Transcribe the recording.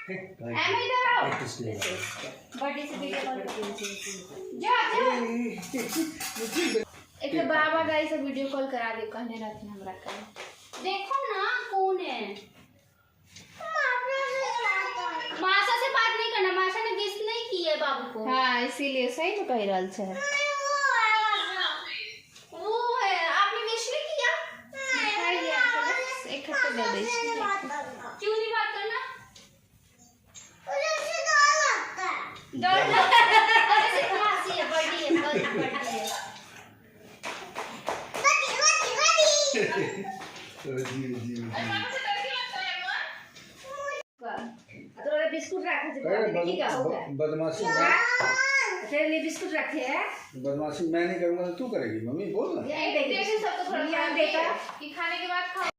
इधर आओ। बर्थडे से वीडियो कॉल जा एक बाबा गाइस से वीडियो कॉल करा दे कहने रहते हमरा का देखो ना कौन है। मासा से बात नहीं करना, मासा ने गेस नहीं की है बाबू को। हाँ इसीलिए सही में कह रहल छे। वो है आपने गेस नहीं किया? एक हफ्ते दे दे। क्यों नहीं बात करना? डर ऐसे खांसी है, बड़ी है, बड़ी है। तो बिस्कुट रखे थे देखी क्या होगा? बदमाशी तेरे लिए बिस्कुट रखे हैं। बदमाशी मैं नहीं करूंगा तो तू करेगी। मम्मी बोल ना। ये देखिए सब तो थोड़ा ध्यान देता कि खाने के बाद खाओ।